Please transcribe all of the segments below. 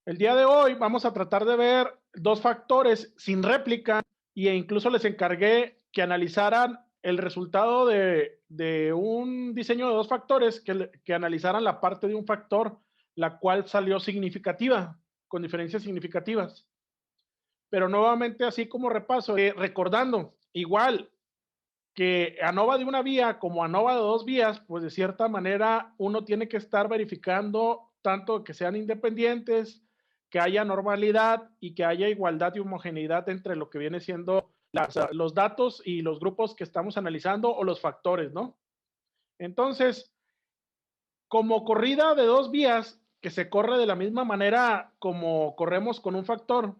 El día de hoy vamos a tratar de ver dos factores sin réplica e incluso les encargué que analizaran el resultado de un diseño de dos factores, que analizaran la parte de un factor, la cual salió significativa, con diferencias significativas. Pero nuevamente, así como repaso, recordando, igual que ANOVA de una vía como ANOVA de dos vías, pues de cierta manera uno tiene que estar verificando tanto que sean independientes, que haya normalidad y que haya igualdad y homogeneidad entre lo que viene siendo los datos y los grupos que estamos analizando o los factores, ¿no? Entonces, como corrida de dos vías, que se corre de la misma manera como corremos con un factor,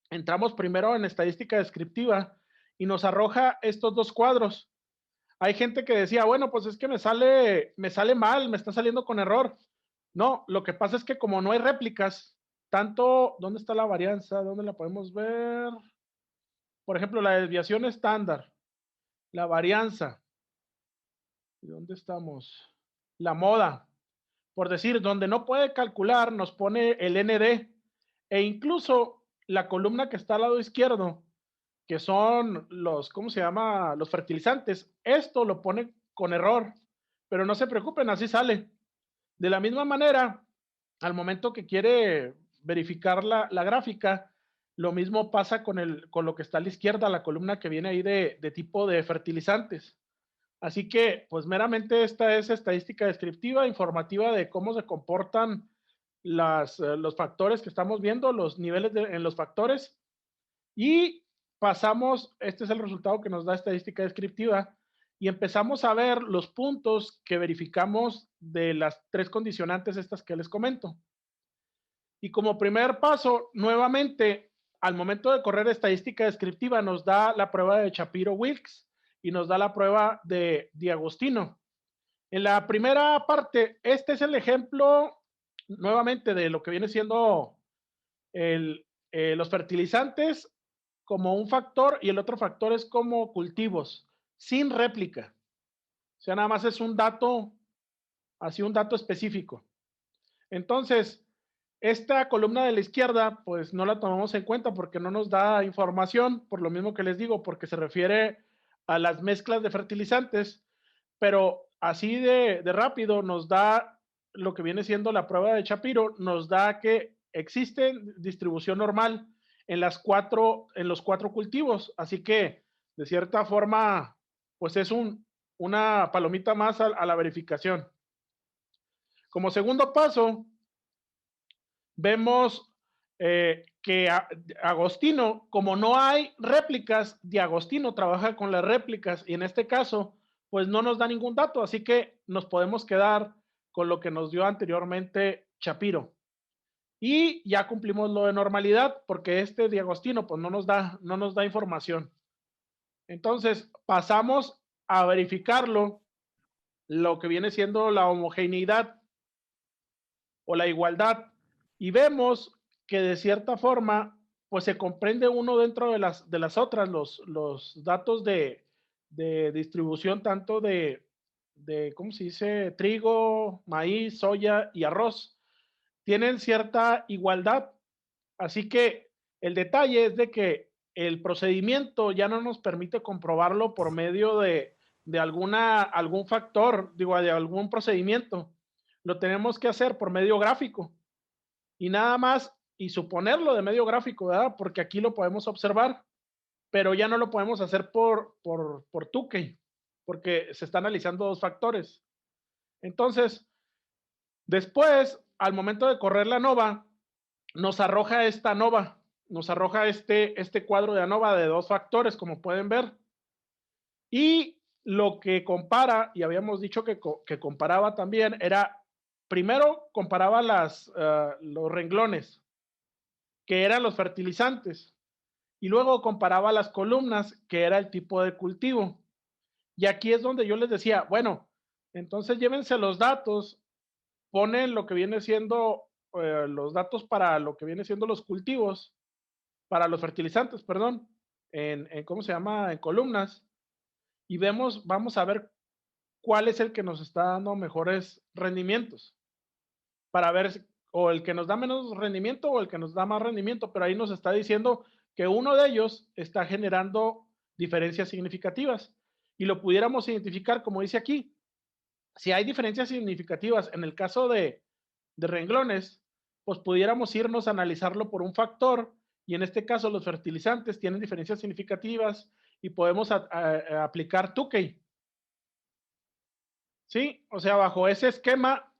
entramos primero en estadística descriptiva y nos arroja estos dos cuadros. Hay gente que decía, bueno, pues es que me sale mal, me está saliendo con error. No, lo que pasa es que como no hay réplicas, tanto, ¿dónde está la varianza? ¿Dónde la podemos ver? Por ejemplo, la desviación estándar, la varianza, ¿y dónde estamos? La moda, por decir, donde no puede calcular, nos pone el ND, e incluso la columna que está al lado izquierdo, que son los, ¿cómo se llama? Los fertilizantes. Esto lo pone con error, pero no se preocupen, así sale. De la misma manera, al momento que quiere verificar la gráfica, lo mismo pasa con lo que está a la izquierda, la columna que viene ahí de tipo de fertilizantes. Así que, pues meramente esta es estadística descriptiva, informativa de cómo se comportan los factores que estamos viendo, los niveles en los factores. Y pasamos, este es el resultado que nos da estadística descriptiva, y empezamos a ver los puntos que verificamos de las tres condicionantes estas que les comento. Y como primer paso, nuevamente, al momento de correr estadística descriptiva, nos da la prueba de Shapiro-Wilks y nos da la prueba de Diagostino. En la primera parte, este es el ejemplo nuevamente de lo que viene siendo los fertilizantes como un factor y el otro factor es como cultivos, sin réplica. O sea, nada más es un dato, así un dato específico. Entonces, esta columna de la izquierda, pues no la tomamos en cuenta porque no nos da información, por lo mismo que les digo, porque se refiere a las mezclas de fertilizantes, pero así de rápido nos da lo que viene siendo la prueba de Shapiro, nos da que existe distribución normal en los cuatro cultivos, así que de cierta forma, pues es una palomita más a la verificación. Como segundo paso, vemos que Agostino, como no hay réplicas, Agostino trabaja con las réplicas y en este caso, pues no nos da ningún dato, así que nos podemos quedar con lo que nos dio anteriormente Shapiro. Y ya cumplimos lo de normalidad, porque este Agostino pues no nos da información. Entonces, pasamos a verificarlo, lo que viene siendo la homogeneidad o la igualdad, y vemos que de cierta forma, pues se comprende uno dentro de las otras, los datos de distribución tanto ¿cómo se dice? Trigo, maíz, soya y arroz. Tienen cierta igualdad. Así que el detalle es de que el procedimiento ya no nos permite comprobarlo por medio de algún factor, digo, de algún procedimiento. Lo tenemos que hacer por medio gráfico y nada más y suponerlo de medio gráfico, ¿verdad? Porque aquí lo podemos observar, pero ya no lo podemos hacer por Tukey, porque se está analizando dos factores. Entonces, después, al momento de correr la ANOVA, nos arroja esta ANOVA, nos arroja este cuadro de ANOVA de dos factores, como pueden ver. Y lo que compara, y habíamos dicho que comparaba también, era, primero comparaba los renglones, que eran los fertilizantes, y luego comparaba las columnas, que era el tipo de cultivo. Y aquí es donde yo les decía, bueno, entonces llévense los datos, ponen lo que viene siendo los datos para lo que viene siendo los cultivos, para los fertilizantes, perdón, ¿cómo se llama? En columnas, y vamos a ver cuál es el que nos está dando mejores rendimientos, para ver o el que nos da menos rendimiento o el que nos da más rendimiento, pero ahí nos está diciendo que uno de ellos está generando diferencias significativas. Y lo pudiéramos identificar, como dice aquí, si hay diferencias significativas en el caso de renglones, pues pudiéramos irnos a analizarlo por un factor, y en este caso los fertilizantes tienen diferencias significativas y podemos aplicar Tukey. ¿Sí? O sea, bajo ese esquema,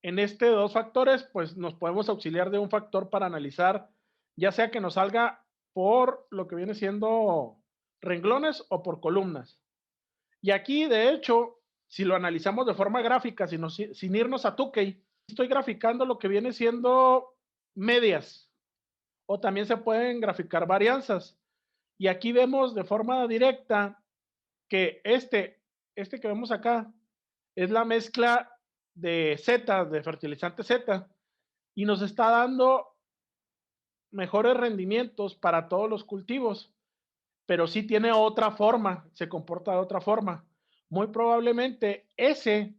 en este de dos factores, pues nos podemos auxiliar de un factor para analizar, ya sea que nos salga por lo que viene siendo renglones o por columnas. Y aquí, de hecho, si lo analizamos de forma gráfica, sin irnos a Tukey, estoy graficando lo que viene siendo medias, o también se pueden graficar varianzas. Y aquí vemos de forma directa que este que vemos acá es la mezcla de Z, de fertilizante Z, y nos está dando mejores rendimientos para todos los cultivos, pero sí tiene otra forma, se comporta de otra forma. Muy probablemente ese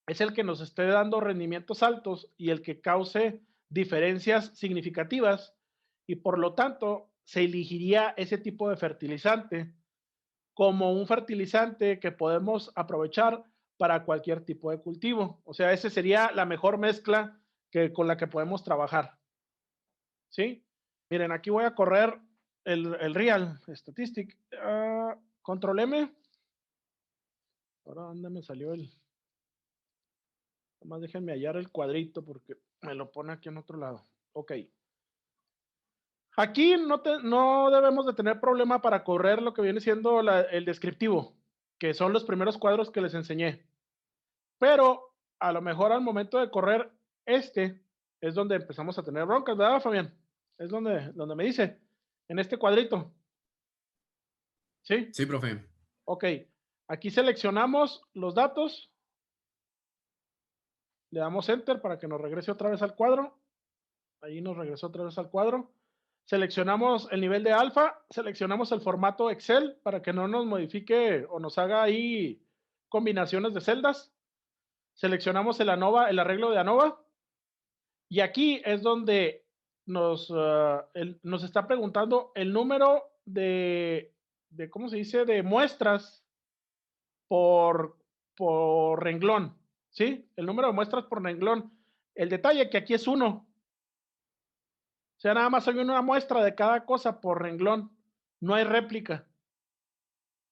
es el que nos esté dando rendimientos altos y el que cause diferencias significativas, y por lo tanto se elegiría ese tipo de fertilizante como un fertilizante que podemos aprovechar para cualquier tipo de cultivo. O sea, esa sería la mejor mezcla con la que podemos trabajar. ¿Sí? Miren, aquí voy a correr el Real Statistic. Control M. Ahora, ¿dónde me salió el? Nomás déjenme hallar el cuadrito porque me lo pone aquí en otro lado. Ok. Aquí no debemos de tener problema para correr lo que viene siendo el descriptivo, que son los primeros cuadros que les enseñé. Pero a lo mejor al momento de correr es donde empezamos a tener broncas, ¿verdad, Fabián? Es donde me dice, en este cuadrito. ¿Sí? Sí, profe. Ok. Aquí seleccionamos los datos. Le damos Enter para que nos regrese otra vez al cuadro. Ahí nos regresó otra vez al cuadro. Seleccionamos el nivel de alfa, seleccionamos el formato Excel para que no nos modifique o nos haga ahí combinaciones de celdas. Seleccionamos el ANOVA, el arreglo de ANOVA. Y aquí es donde nos está preguntando el número ¿cómo se dice? De muestras por, por renglón. ¿Sí? El número de muestras por renglón. El detalle que aquí es 1. O sea, nada más hay una muestra de cada cosa por renglón. No hay réplica.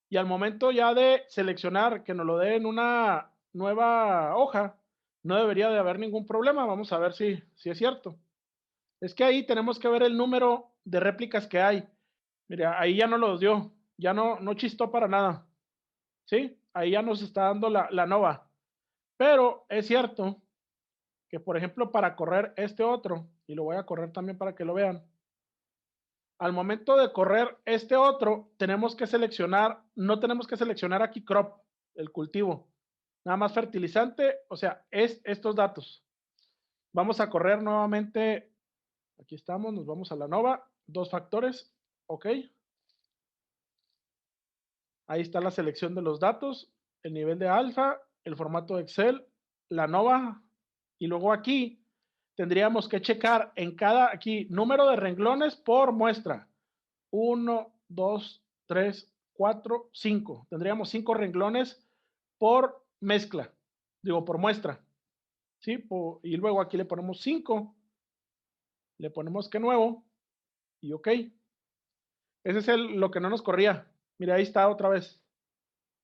Y al momento ya de seleccionar que nos lo dé en una nueva hoja, no debería de haber ningún problema. Vamos a ver si es cierto. Es que ahí tenemos que ver el número de réplicas que hay. Mira, ahí ya no los dio. Ya no chistó para nada. ¿Sí? Ahí ya nos está dando la nova. Pero es cierto que, por ejemplo, para correr este otro, y lo voy a correr también para que lo vean, al momento de correr este otro, tenemos que seleccionar, no tenemos que seleccionar aquí crop, el cultivo, nada más fertilizante, o sea, es estos datos. Vamos a correr nuevamente, aquí estamos, nos vamos a la nova, dos factores, ok. Ahí está la selección de los datos, el nivel de alfa, el formato Excel, la nova, y luego aquí tendríamos que checar en cada, aquí, número de renglones por muestra. 1, 2, 3, 4, 5. Tendríamos 5 renglones por mezcla, digo, por muestra. ¿Sí? Y luego aquí le ponemos 5, le ponemos que nuevo y ok. Ese es lo que no nos corría. Mira, ahí está otra vez.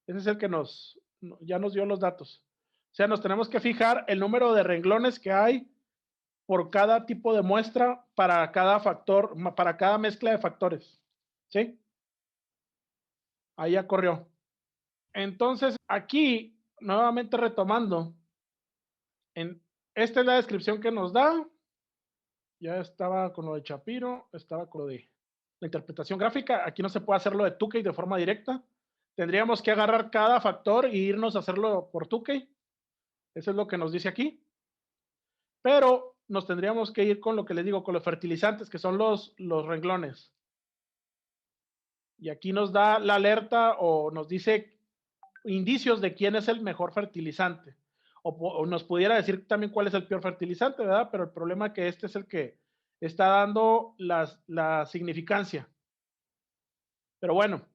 Ese es el que ya nos dio los datos. O sea, nos tenemos que fijar el número de renglones que hay por cada tipo de muestra para cada factor, para cada mezcla de factores. ¿Sí? Ahí ya corrió. Entonces, aquí, nuevamente retomando, esta es la descripción que nos da. Ya estaba con lo de Chapiro, estaba con lo de la interpretación gráfica. Aquí no se puede hacerlo de Tukey de forma directa. Tendríamos que agarrar cada factor e irnos a hacerlo por Tukey. Eso es lo que nos dice aquí. Pero nos tendríamos que ir con lo que les digo, con los fertilizantes, que son los renglones. Y aquí nos da la alerta o nos dice indicios de quién es el mejor fertilizante. o nos pudiera decir también cuál es el peor fertilizante, ¿verdad? Pero el problema es que este es el que está dando la significancia. Pero bueno,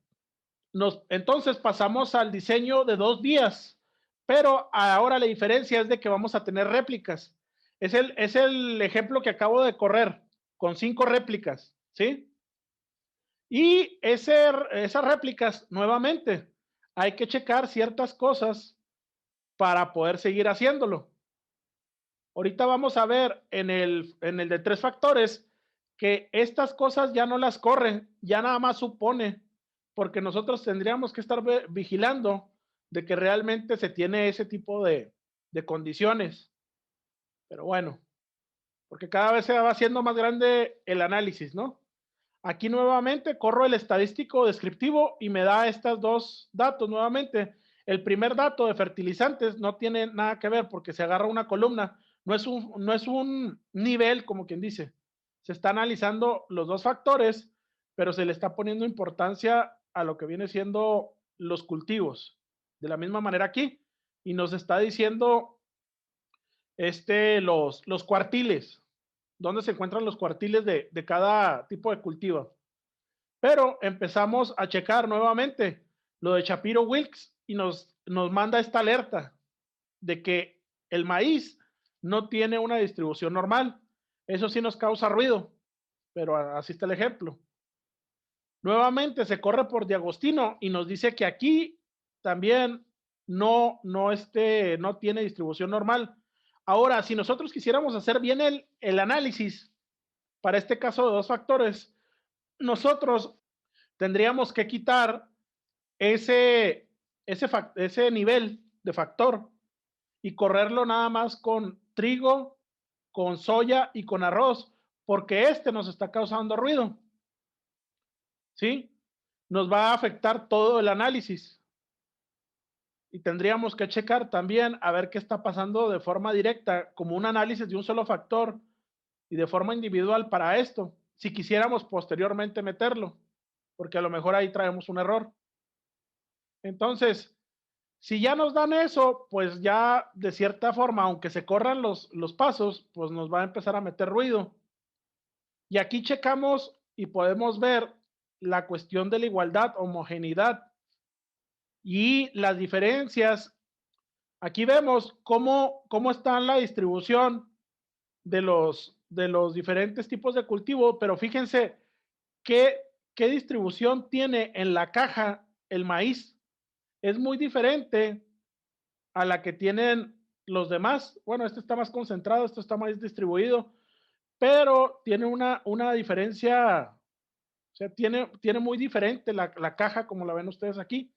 entonces pasamos al diseño de 2 vías, pero ahora la diferencia es de que vamos a tener réplicas. Es el ejemplo que acabo de correr, con 5 réplicas, ¿sí? Y esas réplicas, nuevamente, hay que checar ciertas cosas para poder seguir haciéndolo. Ahorita vamos a ver en el de 3 factores que estas cosas ya no las corre, ya nada más supone, porque nosotros tendríamos que estar vigilando de que realmente se tiene ese tipo de condiciones. Pero bueno, porque cada vez se va haciendo más grande el análisis, ¿no? Aquí nuevamente corro el estadístico descriptivo y me da estos 2 datos nuevamente. El primer dato de fertilizantes no tiene nada que ver porque se agarra una columna, no es un nivel, como quien dice. Se está analizando los 2 factores, pero se le está poniendo importancia a lo que viene siendo los cultivos. De la misma manera aquí. Y nos está diciendo los cuartiles, dónde se encuentran los cuartiles de cada tipo de cultivo. Pero empezamos a checar nuevamente lo de Shapiro Wilks y nos manda esta alerta de que el maíz no tiene una distribución normal. Eso sí nos causa ruido, pero así está el ejemplo. Nuevamente se corre por Diagostino y nos dice que aquí también no tiene distribución normal. Ahora, si nosotros quisiéramos hacer bien el análisis para este caso de 2 factores, nosotros tendríamos que quitar ese nivel de factor y correrlo nada más con trigo, con soya y con arroz, porque nos está causando ruido, ¿sí? Nos va a afectar todo el análisis y tendríamos que checar también a ver qué está pasando de forma directa, como un análisis de un solo factor y de forma individual para esto, si quisiéramos posteriormente meterlo, porque a lo mejor ahí traemos un error. Entonces, si ya nos dan eso, pues ya de cierta forma, aunque se corran los pasos, pues nos va a empezar a meter ruido. Y aquí checamos y podemos ver la cuestión de la igualdad, homogeneidad y las diferencias. Aquí vemos cómo está la distribución de los diferentes tipos de cultivo, pero fíjense qué, qué distribución tiene en la caja el maíz. Es muy diferente a la que tienen los demás. Bueno, este está más concentrado, esto está más distribuido, pero tiene una diferencia, o sea, tiene muy diferente la caja como la ven ustedes aquí.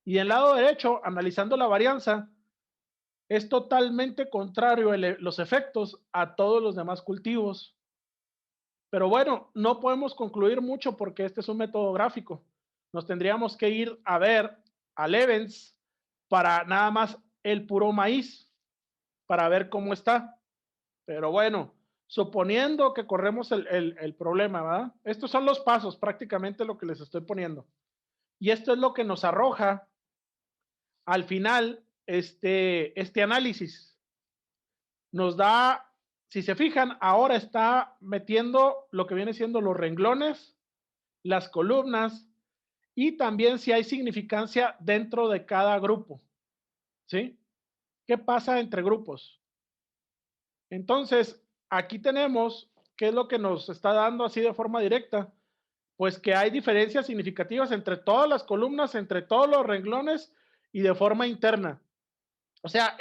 Y del lado derecho, analizando la varianza, es totalmente contrario los efectos a todos los demás cultivos. Pero bueno, no podemos concluir mucho porque este es un método gráfico. Nos tendríamos que ir a ver al Evans para nada más el puro maíz, para ver cómo está. Pero bueno, suponiendo que corremos el problema, ¿verdad? Estos son los pasos, prácticamente lo que les estoy poniendo. Y esto es lo que nos arroja al final este análisis. Nos da, si se fijan, ahora está metiendo lo que viene siendo los renglones, las columnas y también si hay significancia dentro de cada grupo. ¿Sí? ¿Qué pasa entre grupos? Entonces, aquí tenemos qué es lo que nos está dando así de forma directa. Pues que hay diferencias significativas entre todas las columnas, entre todos los renglones y de forma interna. O sea,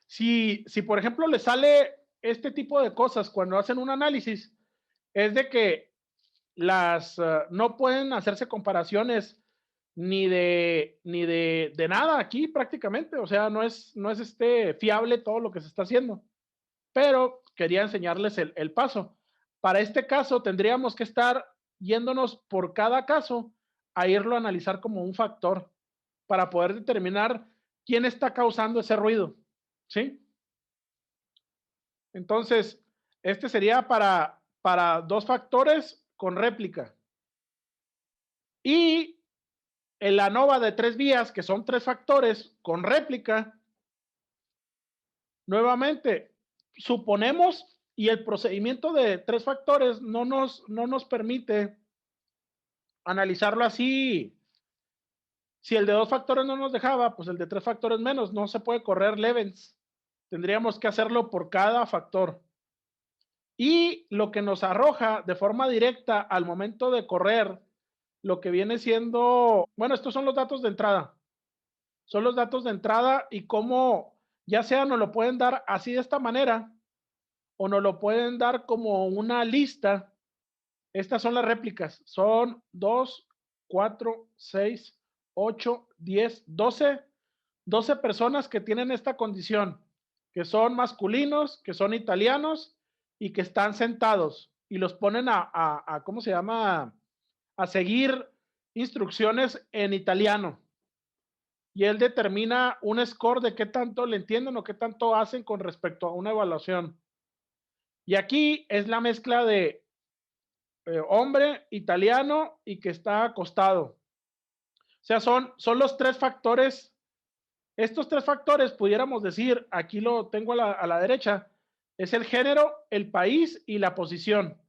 si por ejemplo le sale este tipo de cosas cuando hacen un análisis, es de que no pueden hacerse comparaciones ni de nada aquí prácticamente, o sea, no es fiable todo lo que se está haciendo, pero quería enseñarles el paso. Para este caso tendríamos que estar yéndonos por cada caso a irlo a analizar como un factor para poder determinar quién está causando ese ruido, ¿sí? Entonces, este sería para 2 factores con réplica. Y el ANOVA de 3 vías, que son 3 factores con réplica, Nuevamente, suponemos, y el procedimiento de 3 factores no nos permite analizarlo así. Si el de 2 factores no nos dejaba, pues el de 3 factores menos, no se puede correr Levens. Tendríamos que hacerlo por cada factor. Y lo que nos arroja de forma directa al momento de correr, lo que viene siendo, bueno, estos son los datos de entrada. Son los datos de entrada y cómo, ya sea nos lo pueden dar así de esta manera, o nos lo pueden dar como una lista. Estas son las réplicas. Son 2, 4, 6, 8, 10, 12 personas que tienen esta condición, que son masculinos, que son italianos y que están sentados y los ponen a ¿cómo se llama? A seguir instrucciones en italiano. Y él determina un score de qué tanto le entienden o qué tanto hacen con respecto a una evaluación. Y aquí es la mezcla de hombre, italiano y que está acostado. O sea, son los 3 factores. Estos 3 factores, pudiéramos decir, aquí lo tengo a la derecha, es el género, el país y la posición.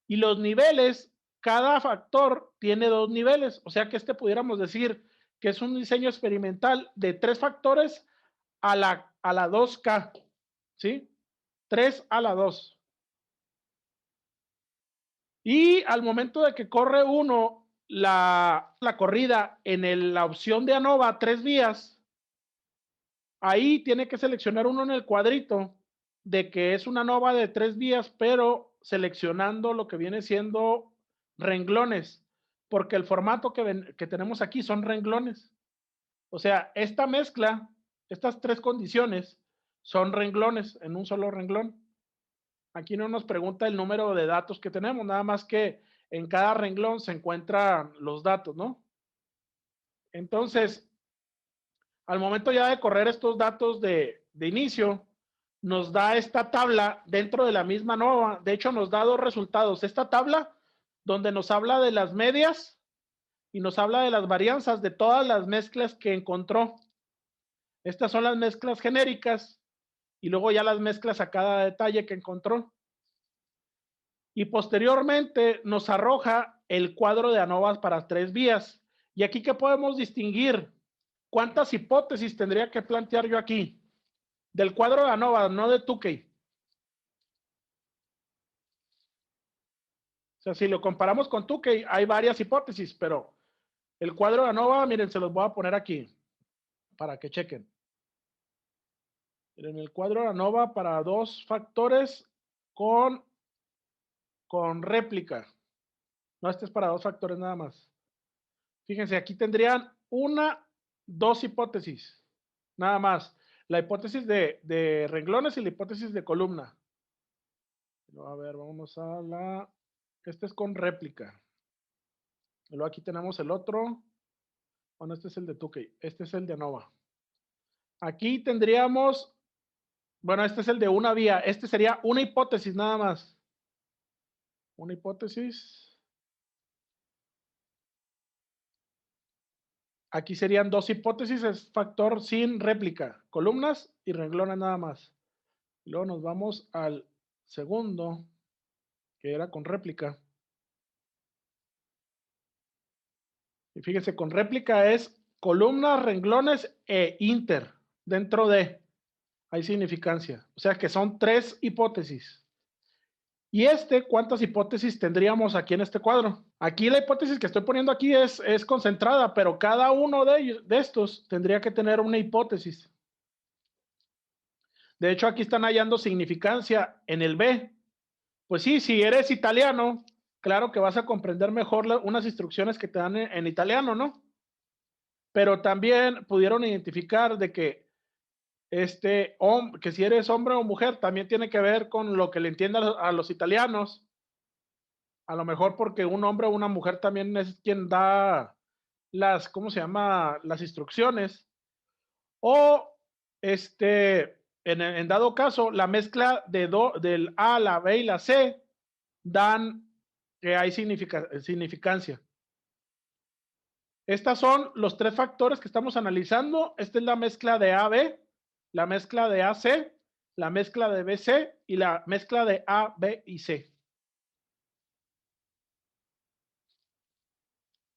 Y los niveles, cada factor tiene 2 niveles. O sea que pudiéramos decir que es un diseño experimental de 3 factores a la 2K. ¿Sí? 3 a la 2. Y al momento de que corre uno la corrida en la opción de ANOVA 3 vías, ahí tiene que seleccionar uno en el cuadrito de que es una ANOVA de 3 vías, pero seleccionando lo que viene siendo renglones, porque el formato que tenemos aquí son renglones. O sea, esta mezcla, estas 3 condiciones son renglones en un solo renglón. Aquí no nos pregunta el número de datos que tenemos, nada más que en cada renglón se encuentran los datos, ¿no? Entonces, al momento ya de correr estos datos de inicio, nos da esta tabla dentro de la misma ANOVA. De hecho, nos da 2 resultados. Esta tabla, donde nos habla de las medias y nos habla de las varianzas de todas las mezclas que encontró. Estas son las mezclas genéricas y luego ya las mezclas a cada detalle que encontró. Y posteriormente nos arroja el cuadro de ANOVA para 3 vías. Y aquí, ¿qué podemos distinguir? ¿Cuántas hipótesis tendría que plantear yo aquí? Del cuadro de ANOVA, no de Tukey. O sea, si lo comparamos con Tukey, hay varias hipótesis, pero el cuadro de ANOVA, miren, se los voy a poner aquí para que chequen. Miren, el cuadro de ANOVA para 2 factores con réplica. No, este es para 2 factores nada más. Fíjense, aquí tendrían 2 hipótesis, nada más. La hipótesis de renglones y la hipótesis de columna. A ver, vamos a este es con réplica. Y luego aquí tenemos el otro. Bueno, este es el de Tukey. Este es el de ANOVA. Aquí tendríamos, bueno, este es el de una vía. Este sería una hipótesis nada más. Una hipótesis. Aquí serían 2 hipótesis, es factor sin réplica, columnas y renglones nada más. Y luego nos vamos al segundo, que era con réplica. Y fíjense, con réplica es columnas, renglones e inter. Dentro de, hay significancia. O sea que son 3 hipótesis. Y ¿cuántas hipótesis tendríamos aquí en este cuadro? Aquí la hipótesis que estoy poniendo aquí es concentrada, pero cada uno de estos tendría que tener una hipótesis. De hecho, aquí están hallando significancia en el B. Pues sí, si eres italiano, claro que vas a comprender mejor unas instrucciones que te dan en italiano, ¿no? Pero también pudieron identificar de que que si eres hombre o mujer, también tiene que ver con lo que le entiendan a los italianos. A lo mejor porque un hombre o una mujer también es quien da ¿cómo se llama? Las instrucciones. O en dado caso, la mezcla del A, la B y la C dan que hay significancia. Estas son los 3 factores que estamos analizando. Esta es la mezcla de AB, la mezcla de AC la mezcla de BC y la mezcla de A, B y C.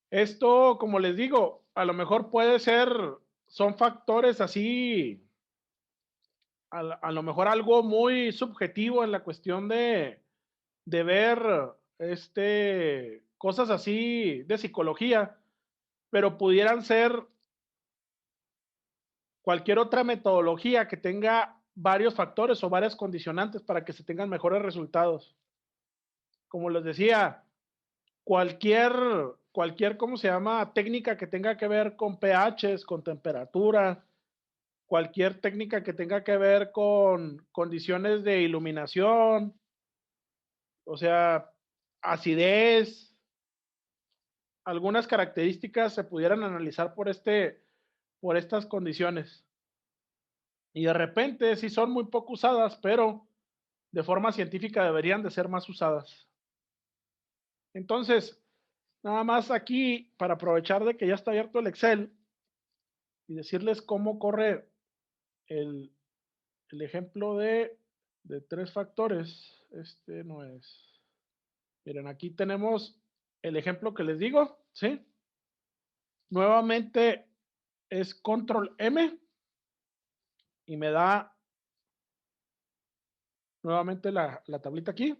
Esto, como les digo, a lo mejor puede ser, son factores así, a lo mejor algo muy subjetivo en la cuestión de ver cosas así de psicología, pero pudieran ser cualquier otra metodología que tenga varios factores o varias condicionantes para que se tengan mejores resultados. Como les decía, cualquier, ¿cómo se llama? Técnica que tenga que ver con pHs, con temperatura, cualquier técnica que tenga que ver con condiciones de iluminación, o sea, acidez, algunas características se pudieran analizar por estas condiciones. Y de repente sí son muy poco usadas, pero de forma científica deberían de ser más usadas. Entonces, nada más aquí, para aprovechar de que ya está abierto el Excel y decirles cómo corre el, el ejemplo de tres factores. Este no es. Miren, aquí tenemos el ejemplo que les digo, ¿sí? Nuevamente es control M y me da nuevamente la tablita aquí.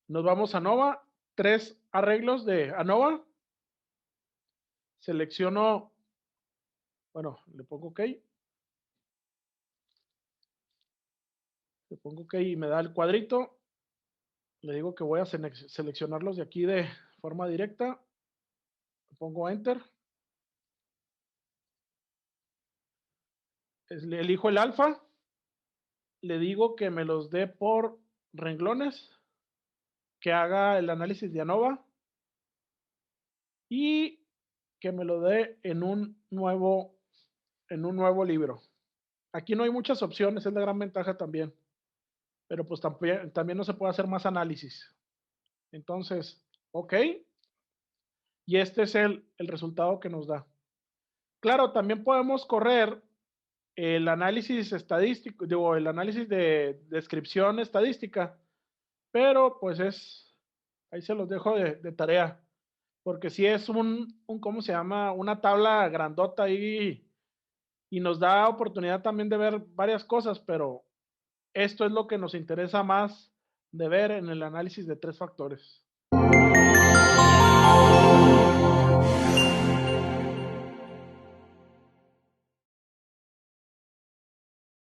Nos vamos a ANOVA, 3 arreglos de ANOVA. Selecciono, bueno, le pongo OK. Le pongo OK y me da el cuadrito. Le digo que voy a seleccionarlos de aquí de forma directa. Le pongo Enter. Le elijo el alfa. Le digo que me los dé por renglones. Que haga el análisis de ANOVA. Y que me lo dé en un nuevo libro. Aquí no hay muchas opciones, es la gran ventaja también. Pero pues también no se puede hacer más análisis. Entonces, OK. Y este es el resultado que nos da. Claro, también podemos correr el análisis estadístico, digo, el análisis de descripción estadística, pero pues ahí se los dejo de tarea, porque si es ¿cómo se llama? Una tabla grandota ahí y nos da oportunidad también de ver varias cosas, pero esto es lo que nos interesa más de ver en el análisis de tres factores.